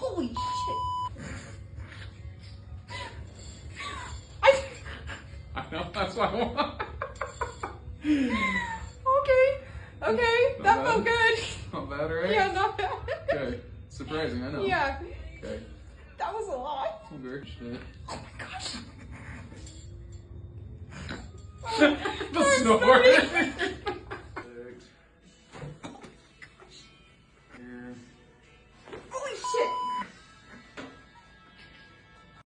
Holy shit. I know, that's why I want. Okay, that felt good. Not bad, right? Yeah, not bad. Okay, surprising, I know. Yeah. Okay. That was a lot. Weird shit. Oh my gosh. The snort.